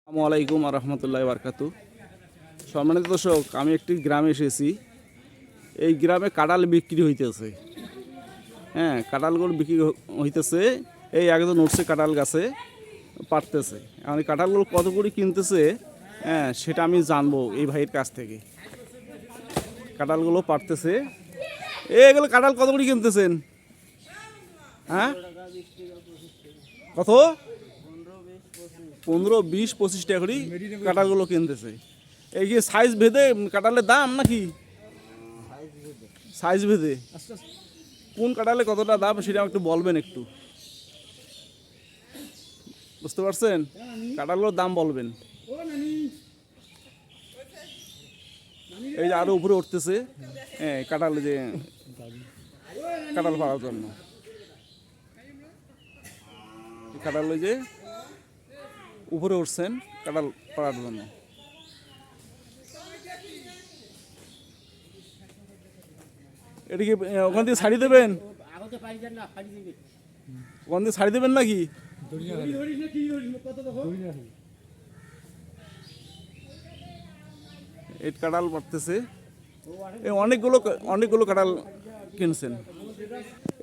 আসসালামু আলাইকুম রহমতুল্লাহ বারকাতু। সম্মানিত দর্শক, আমি একটি গ্রামে এসেছি। এই গ্রামে কাঁঠাল বিক্রি হইতেছে। হ্যাঁ, কাঁঠালগুলো বিক্রি হইতেছে। এই একজন উঠছে কাঁঠাল গাছে, পারতেছে। এখন এই কাঁঠালগুলো কত করে কিনতেছে, হ্যাঁ, সেটা আমি জানবো এই ভাইয়ের কাছ থেকে। কাঁঠালগুলো পারতেছে। এগুলো কাঁঠাল কত করে কিনতেছেন? হ্যাঁ, কত? 15, 20, 25 টাকা করে কাঁঠালগুলো কিনতেছে। এই যে সাইজ ভেদে কাঁঠালের দাম নাকি? সাইজ ভেদে কোন কাঁঠালে কতটা দাম সেটা একটু বলবেন, একটু বুঝতে পারছেন? কাঁঠালগুলোর দাম বলবেন। এই যে আরো উপরে উঠতেছে, হ্যাঁ, কাঁঠাল, যে কাঁঠাল পাড়ার জন্য কাঁঠাল, ওই যে উপরে উঠছেন কাঁঠাল পাড়ার জন্য। এটা কি ওখান থেকে ছাড়ি দেবেন? ওখান থেকে ছাড়ি দেবেন নাকি? এই কাঁঠাল পাড়তেছে। অনেকগুলো কাঁঠাল কিনছেন।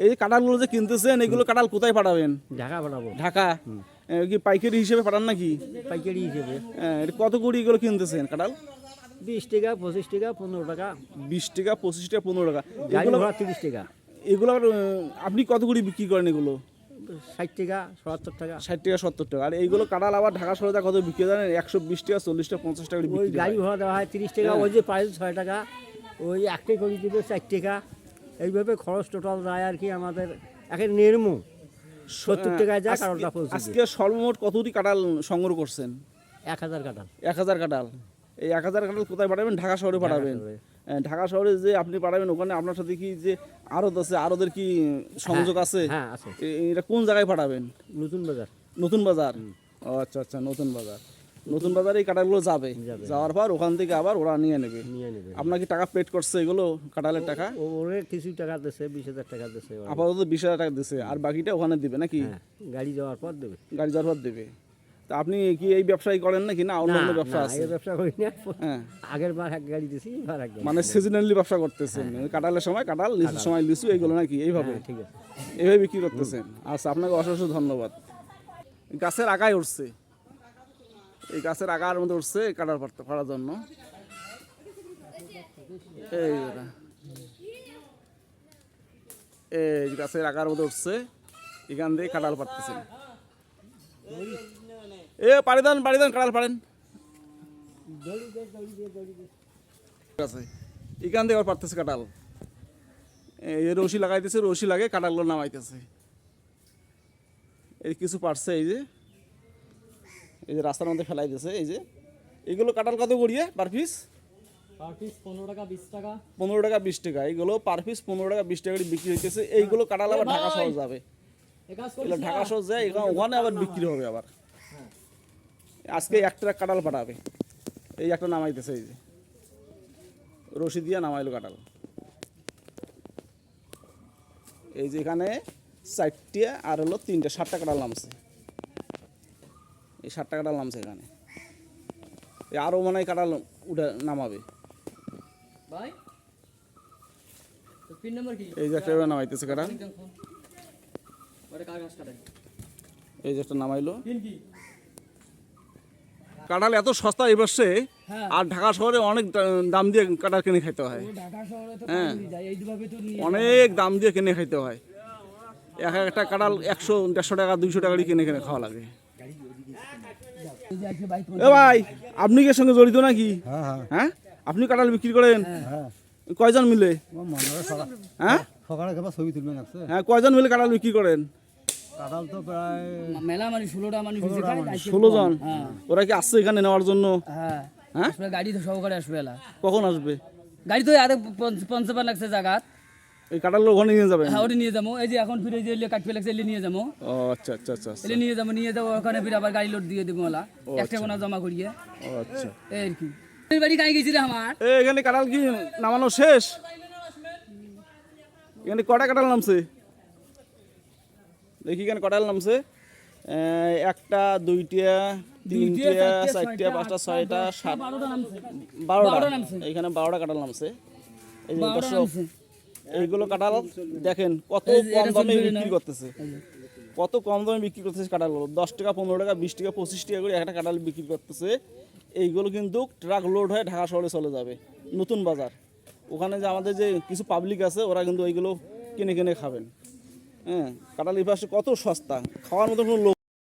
এই যে কাঁঠালগুলো যে কিনতেছেন, এগুলো কাঁঠাল কোথায় পাঠাবেন? ঢাকা পাঠাবো। ঢাকা? কি পাইকারি হিসেবে পাঠান নাকি? পাইকারি হিসেবে। এটা কত করে এগুলো কিনতেছেন কাঁঠাল? 20 টাকা, 25 টাকা, 15 টাকা। 20 টাকা, 25 টাকা, 15 টাকা। গাড়ি ভাড়া 30 টাকা। এগুলো আপনি কত করে বিক্রি করেন এগুলো? 60 টাকা, 77 টাকা। 60 টাকা, 70 টাকা। আর এইগুলো কাঁঠাল আবার ঢাকা শহরে কত বিক্রি জানেন? 120 টাকা, 40 টাকা, 50 টাকা করে ওই বিক্রি গাড়ি হয়। ভাড়া দেওয়া হয় 30 টাকা, ওই যে প্রাইস 6 টাকা, ওই একটা করে দিবে 4 টাকা। এইভাবে খরচ টোটাল যায় আর কি আমাদের। একের নির্মু 70 টাকায় যায়, কারণটা পৌঁছে। আজকে সর্বমোট কতটি কাঁঠাল সংগ্রহ করছেন? 1000 কাঠাল। 1000 কাঁঠাল। এই 1000 কাঁঠাল কোথায় পাঠাবেন? ঢাকা শহরে পাঠাবেন। ঢাকা শহরে যে আপনি পাঠাবেন, ওখানে আপনার সাথে কি যে আড়ত আছে, আড়তের কি সংযোগ আছে? হ্যাঁ আছে। এটা কোন জায়গায় পাঠাবেন? নতুন বাজার। নতুন বাজার? ও আচ্ছা আচ্ছা, নতুন বাজার। নতুন বাজারে এই কাঁঠালগুলো যাবে। যাওয়ার পর ওখান থেকে আবার ওরা নিয়ে নেবে। আপনার কি টাকা পেড করছে এগুলো কাঁঠালের টাকা? ওরে কিছু টাকা দিচ্ছে, 20,000 টাকা দিচ্ছে। আপাতত 20,000 টাকা দিচ্ছে, আর বাকিটা ওখানে দিবে নাকি? গাড়ি যাওয়ার পর দেবে। গাড়ি যাওয়ার পর দেবে। তা আপনি কি এই ব্যবসায়ী করেন নাকি, না অন্য অন্য ব্যবসা আছে? এই ব্যবসা করি না। হ্যাঁ, আগের বার এক গাড়ি দিছি, এবার এক গাড়ি। মানে সিজনালি ব্যবসা করতেছেন। কাঁঠালের সময় কাঁঠাল, লিচুর সময় লিচু, এইগুলো নাকি এইভাবে? ঠিক আছে। এইভাবে বিক্রি করতেছেন। আচ্ছা, আপনাকে অশেষ ধন্যবাদ। গাছের আগায় উঠছে, এই গাছের আগার মধ্যে উঠছে কাঁঠাল পাড়ার জন্য। এই গাছের আগার মধ্যে উঠছে, এখান থেকে কাঁঠাল পাড়তেছেন। পাড়ি দেন কাঁঠাল পাড়েন। এখান থেকে আবার পারতেছে কাঁঠাল। এই রশি লাগাইতেছে, রশি লাগে কাঁঠালগুলো নামাইতেছে। এই কিছু পারছে, এই যে রাস্তার মধ্যে ফেলাই দিয়েছে। এই যে এইগুলো কাঁঠাল কত করিয়ে পার পিস? পার পিস 15 টাকা, 20 টাকা। 15 টাকা, 20 টাকা। এইগুলো পার পিস 15 টাকা, 20 টাকা করে বিক্রি হইতেছে। এইগুলো কাঁঠাল আবার ঢাকা শহর যাবে। এগুলো ঢাকা শহর যায়, ওখানে আবার বিক্রি হবে আবার। আজকে একটা কাঁঠাল পাঠাবে। এই একটা নামাইতেছে, এই যে রশি দিয়ে নামাইলো কাঁঠাল। এই যে এখানে 4টে আর হলো 3টে, 7টা কাঁঠাল নামছে। এই 7টা কাঁঠাল নামছে এখানে। আরো মনে হয় কাঁঠাল উঠে নামাবে। এই যে একটা নামাইতেছে কাঁঠাল। এই যে একটা নামাইলো। কাঁঠাল এত সস্তা এই বর্ষে, আর ঢাকা শহরে অনেক দাম দিয়ে কাঁঠাল কিনে খাইতে হয়। হ্যাঁ, অনেক দাম দিয়ে কিনে খাইতে হয়। একটা কাঁঠাল 100, 150 টাকা, 200 টাকা কিনে খাওয়া লাগে। এ ভাই, আপনি কি সঙ্গে জড়িত নাকি? হ্যাঁ, আপনি কাঁঠাল বিক্রি করেন? কয়জন মিলে? হ্যাঁ, হ্যাঁ, কয়জন মিলে কাঁঠাল বিক্রি করেন? কাঁঠাল তো প্রায় মেলা, মানে 16টা মানুষ। 16 জন? ওরা কি আসছে এখানে নেওয়ার জন্য? হ্যাঁ, গাড়ি তো সহকারে আসবে। কখন আসবে গাড়ি? তো আরে 55 লাগছে জায়গা। এই কাঁঠাল ওখানে নিয়ে যাবেন? হ্যাঁ, ওটা নিয়ে যাবো। এই যে এখন ফিরে যে কাটতে লাগছে, এলে নিয়ে যাবো। ও আচ্ছা আচ্ছা আচ্ছা, নিয়ে যাবো ওখানে, ফিরে আবার গাড়ি লোড দিয়ে দেবো। একটা কোনা জমা করিয়ে। ও আচ্ছা, এই কি বাড়ি গাই গেছিল আমার। এখানে কাঁঠাল কি নামানো শেষ? এখানে কটা কাঁঠাল নামছে দেখি? এখানে কাঁঠাল নামছে 1টা, 2টা, তিনটে, চারটে, পাঁচটা, ছয়টা, সাত, 12টা। এখানে 12টা কাঁঠাল নামছে। এই যে দর্শক, এইগুলো কাঁঠাল দেখেন কত কম দামে বিক্রি করতেছে, কত কম দামে বিক্রি করতেছে কাঁঠালগুলো। 10 টাকা, 15 টাকা, 20 টাকা, 25 টাকা করে একটা কাঁঠাল বিক্রি করতেছে। এইগুলো কিন্তু ট্রাক লোড হয়ে ঢাকা শহরে চলে যাবে, নতুন বাজার। ওখানে যে আমাদের যে কিছু পাবলিক আছে, ওরা কিন্তু ওইগুলো কিনে কিনে খাবেন। হ্যাঁ, কাঁঠাল এই পাশে কত সস্তা, খাওয়ার মতো কোনো লোক